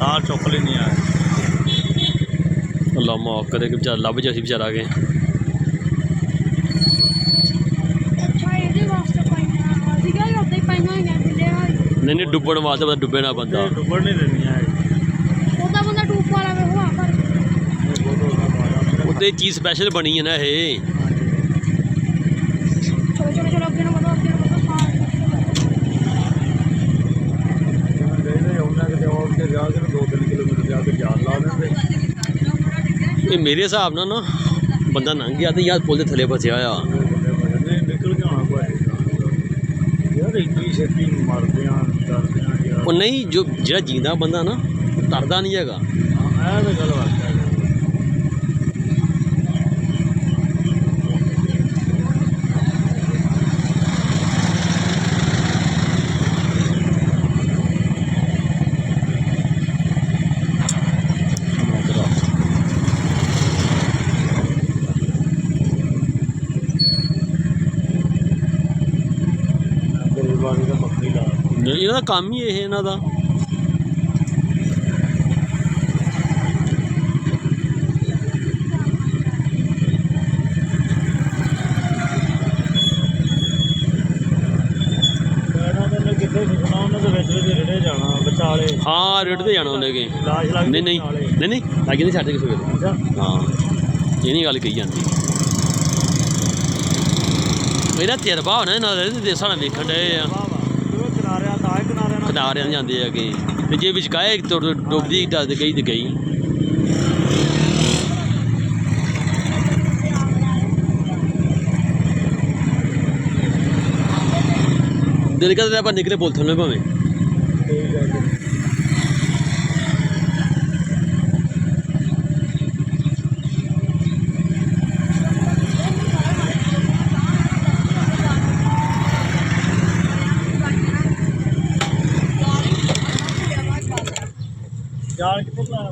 तार चुक लेनी है। अल्लाह माफ करे कि बेचारा लभ जाए बेचारा के नहीं नहीं डुबण वास्ते पता डुबे ना बंदा डुबण नहीं देनी है उत्ते चीज़ स्पैशल बनी है ना ये ये मेरे हिसाब नाल ना बंदा लंघ गया तो यार पुल के थले फसिया आ निकल के आना यार इतनी छेती मरते हैं डरते हैं यार वो नहीं जो जिहड़ा जींदा बंदा ना तरदा नहीं हैगा हाँ तो गल बात है इन्हों का काम ही ये इन्हों का हाँ रेडते जाना उन्हें नहीं नहीं नहीं नहीं लागे नहीं छड्ड किसी हाँ ये नहीं गल कही जाती मेरा तजर्बा होना इन्होंने साढ़ा वेखन डे किनारे जाते है कि जे बिच गाय डुबदी गई तो गई दिल करता पर निकले पुल थल्ले भावें जाल कितने बुला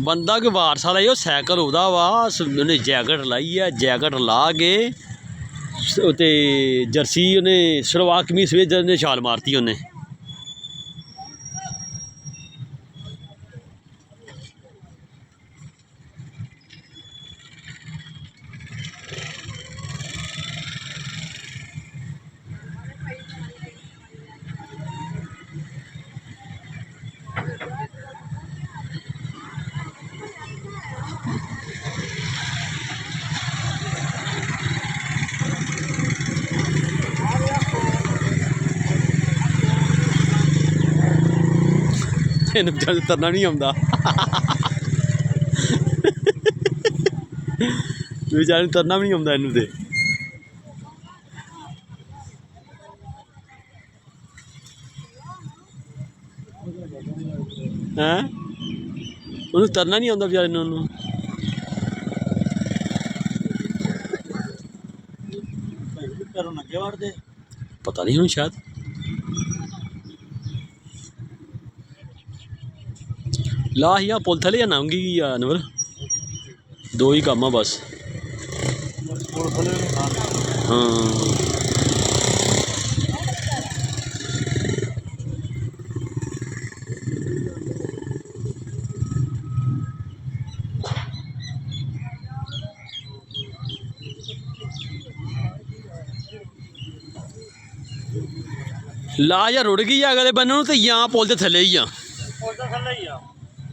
बंदा कोई वारस वाला ही सैकल उहदा वा उन्हें जैकेट लाई है जैकेट ला के ते जर्सी उन्हें सलवार कमीज ने छाल मारती उन्हें इन बेचारे तरना नहीं आता बेचारे तरना भी नहीं आता इनू तो हैं उन्हें तरना नहीं आता बेचारे उन्होंने पता नहीं हूँ शायद ला ही पुल थले या नाऊंगी अनवर दो ही काम आ बस हाँ ला या रुड़ गई अगले बन्ने तो या पुल के थले ही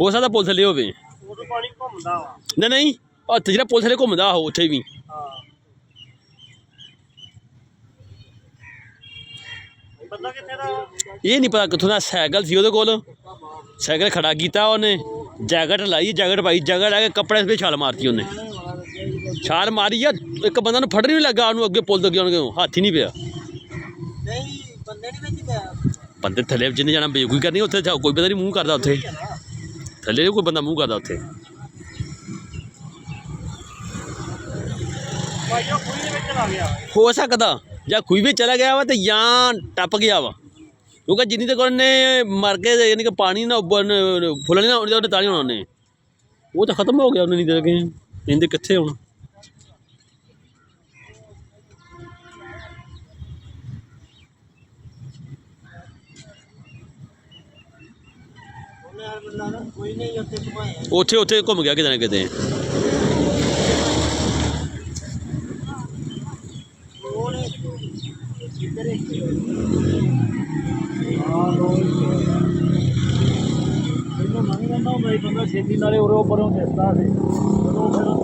हो सकता पुल थले हो नहीं नहीं हथ जो पुल थले घूमता हो उत्थे भी ये नहीं पता कितों सैकल सी वो सैकल खड़ा किया उन्हें जैकेट लाई जैकेट पाई जैकेट लैके कपड़े पे छाल मारती उन्हें छाल मारी यार एक बंदा फड़ नहीं लगा उन्होंने अगे पुल तो अगे हाथ ही नहीं पिया ਬੰਦੇ ਥੱਲੇ ਜਿਹਨੇ ਜਾਣਾ ਬੇਵਕੂਫੀ ਕਰਨੀ ਉੱਥੇ ਕੋਈ ਬੰਦਾ ਨਹੀਂ ਮੂੰਹ ਕਰਦਾ ਉੱਥੇ ਥੱਲੇ ਕੋਈ ਬੰਦਾ ਮੂੰਹ ਕਰਦਾ ਉੱਥੇ ਭਾਈ ਉਹ ਖੂਹੀ ਦੇ ਵਿੱਚ ਚਲਾ ਗਿਆ ਹੋ ਸਕਦਾ ਜਾਂ ਕੋਈ ਵੀ ਚਲਾ ਗਿਆ ਵਾ ਤੇ ਜਾਂ ਟੱਪ ਗਿਆ ਵਾ ਕਿਉਂਕਿ ਜਿੰਨੀ ਤੱਕ ਉਹਨੇ ਮਰ ਕੇ ਯਾਨੀ ਕਿ ਪਾਣੀ ਨਾ ਫੁੱਲਣੀ ਨਾ ਉਹਨੇ ਤਾਂ ਨਹੀਂ ਹੋਣਾ ਉਹਨੇ ਉਹ ਤਾਂ ਖਤਮ ਹੋ ਗਿਆ ਉਹਨੇ ਨਹੀਂ ਦੇ ਕੇ ਇਹਦੇ ਕਿੱਥੇ ਹੁਣ ਕੋਈ ਨਹੀਂ ਉੱਥੇ ਘੁਮਾਇਆ ਉੱਥੇ ਘੁੰਮ ਗਿਆ ਕਿਤੇ ਨਾ ਕਿਤੇ ਇਹਨੂੰ ਮੰਨ ਲੈਂਦਾ ਹੁੰਦਾ ਸੀ ਬੰਦਾ ਛੇਤੀ ਨਾਲੇ ਉਰੇ ਉੱਪਰੋਂ ਦਿਸਦਾ ਸੀ ਜਦੋਂ ਫਿਰ